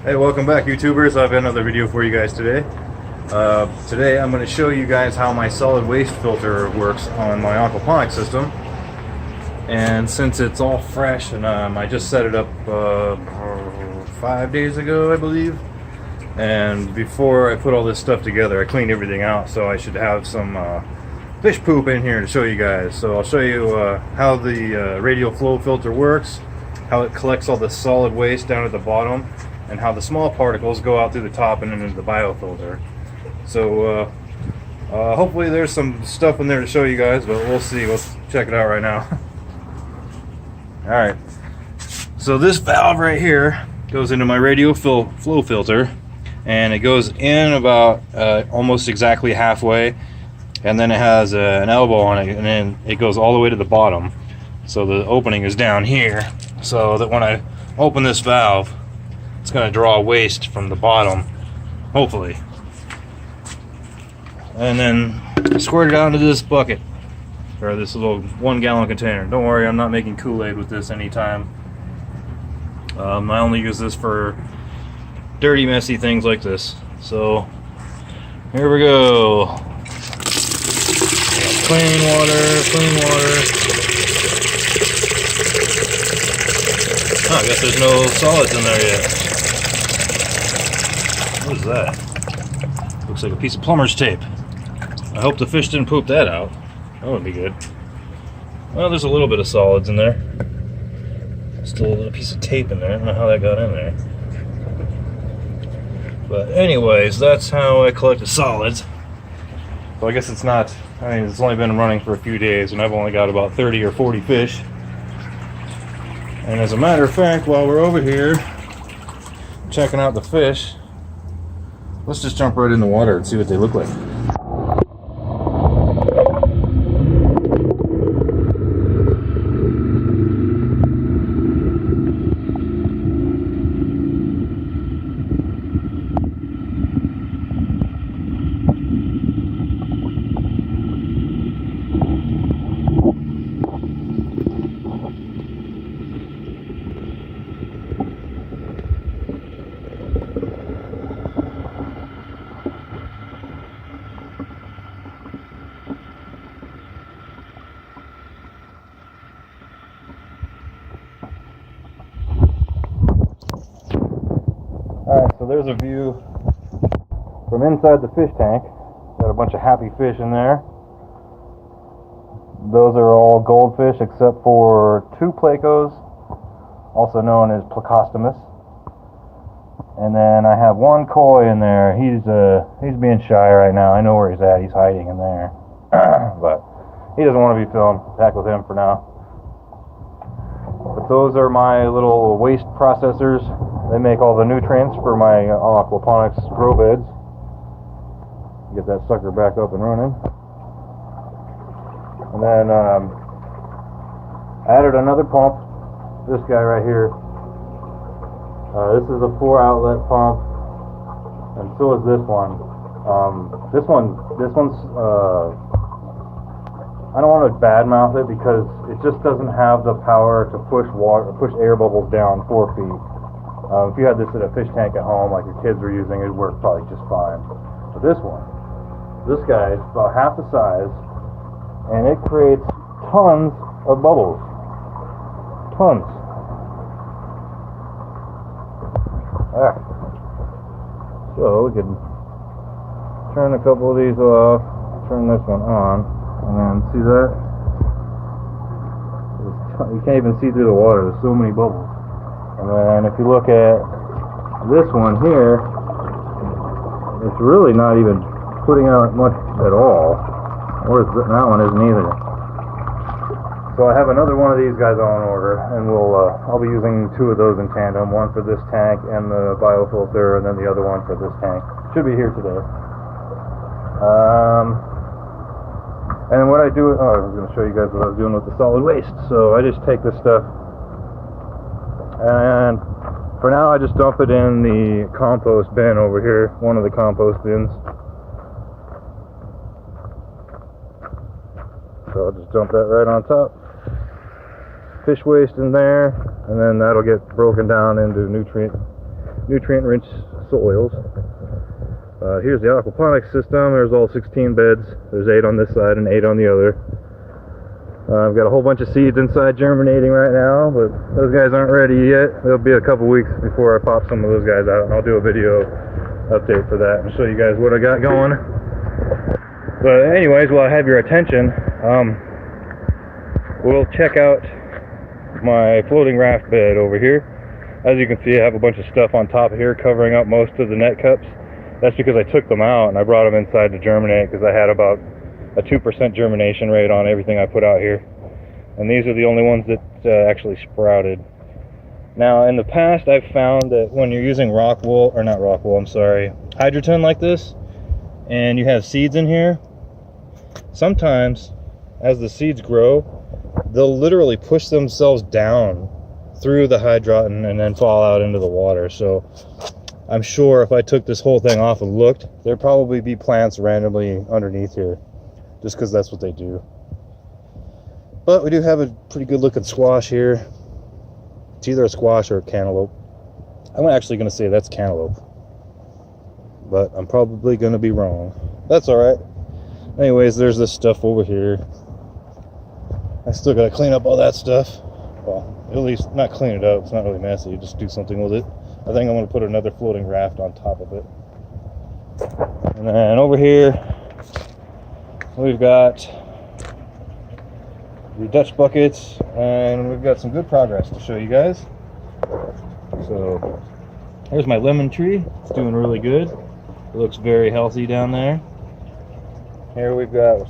Hey, welcome back, YouTubers. I have another video for you guys today. Today I'm going to show you guys how my solid waste filter works on my aquaponics system. And since it's all fresh and I just set it up 5 days ago, I believe. And before I put all this stuff together, I cleaned everything out, so I should have some fish poop in here to show you guys. So I'll show you how the radial flow filter works, how it collects all the solid waste down at the bottom, and how the small particles go out through the top and into the biofilter. So hopefully there's some stuff in there to show you guys, but we'll see. Let's check it out right now. Alright, so this valve right here goes into my radial flow filter, and it goes in about almost exactly halfway, and then it has an elbow on it, and then it goes all the way to the bottom. So the opening is down here, so that when I open this valve, it's going to draw waste from the bottom, hopefully. And then squirt it out into this bucket, or this little 1 gallon container. Don't worry, I'm not making Kool-Aid with this anytime. I only use this for dirty, messy things like this. So here we go. Clean water, clean water. Oh, I guess there's no solids in there yet. What is that? Looks like a piece of plumber's tape. I hope the fish didn't poop that out. That would be good. Well, there's a little bit of solids in there. Still a little piece of tape in there. I don't know how that got in there. But anyways, that's how I collect the solids. So I guess it's not, I mean, it's only been running for a few days, and I've only got about 30 or 40 fish. And as a matter of fact, while we're over here checking out the fish, let's just jump right in the water and see what they look like. Alright, so there's a view from inside the fish tank. Got a bunch of happy fish in there. Those are all goldfish except for 2 plecos, also known as plecostomus. And then I have 1 koi in there. He's being shy right now. I know where he's at. He's hiding in there. But he doesn't want to be filmed. Back with him for now. But those are my little waste processors. They make all the nutrients for my aquaponics grow beds. Get that sucker back up and running. And then I added another pump. This guy right here. This is a 4 outlet pump, and so is this one. This one's. I don't want to badmouth it because it just doesn't have the power to push air bubbles down 4 feet. If you had this at a fish tank at home, like your kids were using, it'd work probably just fine. But this guy is about half the size, and it creates tons of bubbles. Tons. Alright. So we could turn a couple of these off, turn this one on, and then see that? You can't even see through the water, there's so many bubbles. And then if you look at this one here, it's really not even putting out much at all. That one isn't either. So I have another one of these guys on order, and I'll be using 2 of those in tandem, one for this tank and the biofilter, and then the other one for this tank. Should be here today. And what I do, I was going to show you guys what I was doing with the solid waste. So I just take this stuff, and for now I just dump it in the compost bin over here, one of the compost bins. So I'll just dump that right on top. Fish waste in there, and then that'll get broken down into nutrient nutrient-rich soils. Here's the aquaponics system. There's all 16 beds. There's 8 on this side and 8 on the other. I've got a whole bunch of seeds inside germinating right now, but those guys aren't ready yet. It'll be a couple weeks before I pop some of those guys out, and I'll do a video update for that and show you guys what I got going. But anyways, while I have your attention, we'll check out my floating raft bed over here. As you can see, I have a bunch of stuff on top of here covering up most of the net cups. That's because I took them out and I brought them inside to germinate, because I had about a 2% germination rate on everything I put out here. And these are the only ones that actually sprouted. Now, in the past, I've found that when you're using hydroton like this, and you have seeds in here, sometimes as the seeds grow, they'll literally push themselves down through the hydroton and then fall out into the water. So I'm sure if I took this whole thing off and looked, there'd probably be plants randomly underneath here, just because that's what they do. But we do have a pretty good looking squash here. It's either a squash or a cantaloupe. I'm actually going to say that's cantaloupe, but I'm probably going to be wrong. That's alright. Anyways, there's this stuff over here. I still got to clean up all that stuff. Well, at least not clean it up. It's not really messy. You just do something with it. I think I'm going to put another floating raft on top of it. And then over here, we've got the Dutch buckets, and we've got some good progress to show you guys. So here's my lemon tree. It's doing really good. It looks very healthy down there. Here we've got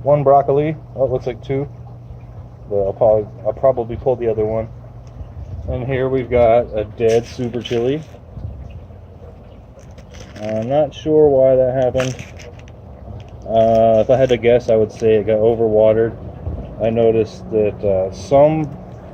one broccoli. Oh, it looks like 2. But I'll probably pull the other one. And here we've got a dead super chili. I'm not sure why that happened. If I had to guess, I would say it got overwatered. I noticed that some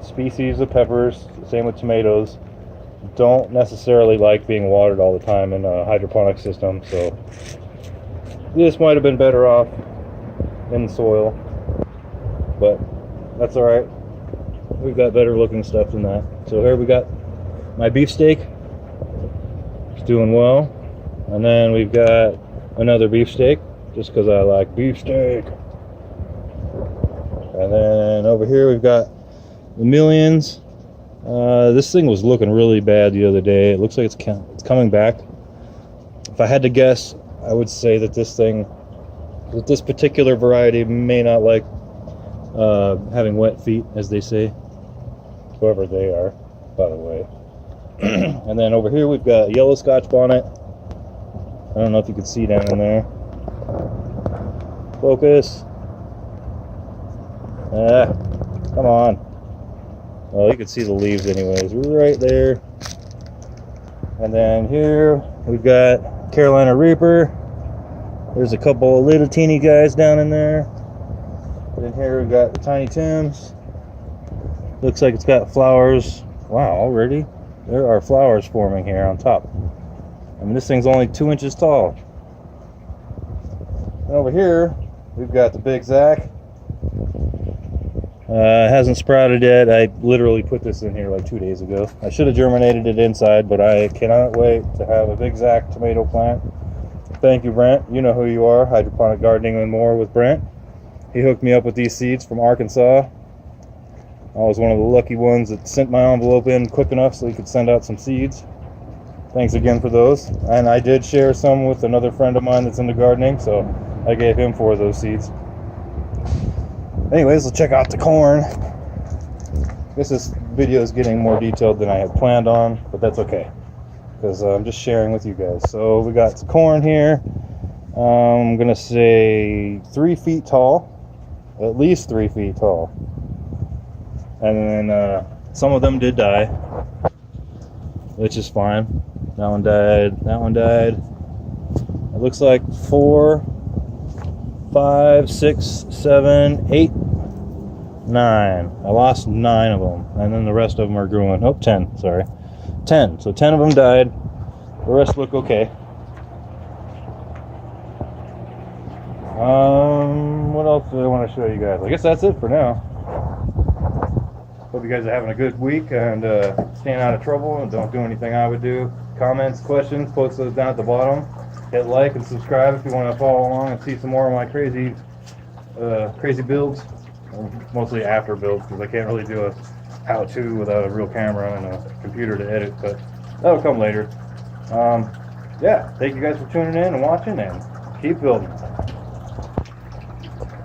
species of peppers, same with tomatoes, don't necessarily like being watered all the time in a hydroponic system. So this might have been better off in the soil, but that's all right. We've got better looking stuff than that. So here we got my beefsteak. It's doing well. And then we've got another beefsteak, just because I like beefsteak. And then over here we've got the millions. This thing was looking really bad the other day. It looks like it's coming back. If I had to guess, I would say that this particular variety may not like having wet feet, as they say. Whoever they are, by the way. And then over here we've got a yellow Scotch bonnet. I don't know if you can see down in there. Focus. Come on. Well, you can see the leaves anyways, right there. And then here we've got Carolina Reaper. There's a couple of little teeny guys down in there. And then here we've got the Tiny Tims. Looks like it's got flowers. Wow, already there are flowers forming here on top. I mean, this thing's only 2 inches tall. And over here we've got the Big Zack. It hasn't sprouted yet. I literally put this in here like 2 days ago. I should have germinated it inside, but I cannot wait to have a Big Zack tomato plant. Thank you, Brent. You know who you are. Hydroponic Gardening and More with Brent. He hooked me up with these seeds from Arkansas. I was one of the lucky ones that sent my envelope in quick enough so he could send out some seeds. Thanks again for those. And I did share some with another friend of mine that's into gardening, so I gave him 4 of those seeds. Anyways, let's check out the corn. This video is getting more detailed than I had planned on, but that's okay, because I'm just sharing with you guys. So we got some corn here. I'm gonna say 3 feet tall, at least 3 feet tall. And then some of them did die, which is fine. That one died, that one died. It looks like 4, 5, 6, 7, 8, 9. I lost 9 of them, and then the rest of them are growing. Oh, 10, sorry. 10. So 10 of them died. The rest look okay. What else do I want to show you guys? I guess that's it for now. Hope you guys are having a good week and staying out of trouble and don't do anything I would do. Comments, questions, post those down at the bottom. Hit like and subscribe if you want to follow along and see some more of my crazy builds. Mostly after builds, because I can't really do a how-to without a real camera and a computer to edit, but that'll come later. Yeah, thank you guys for tuning in and watching, and keep building.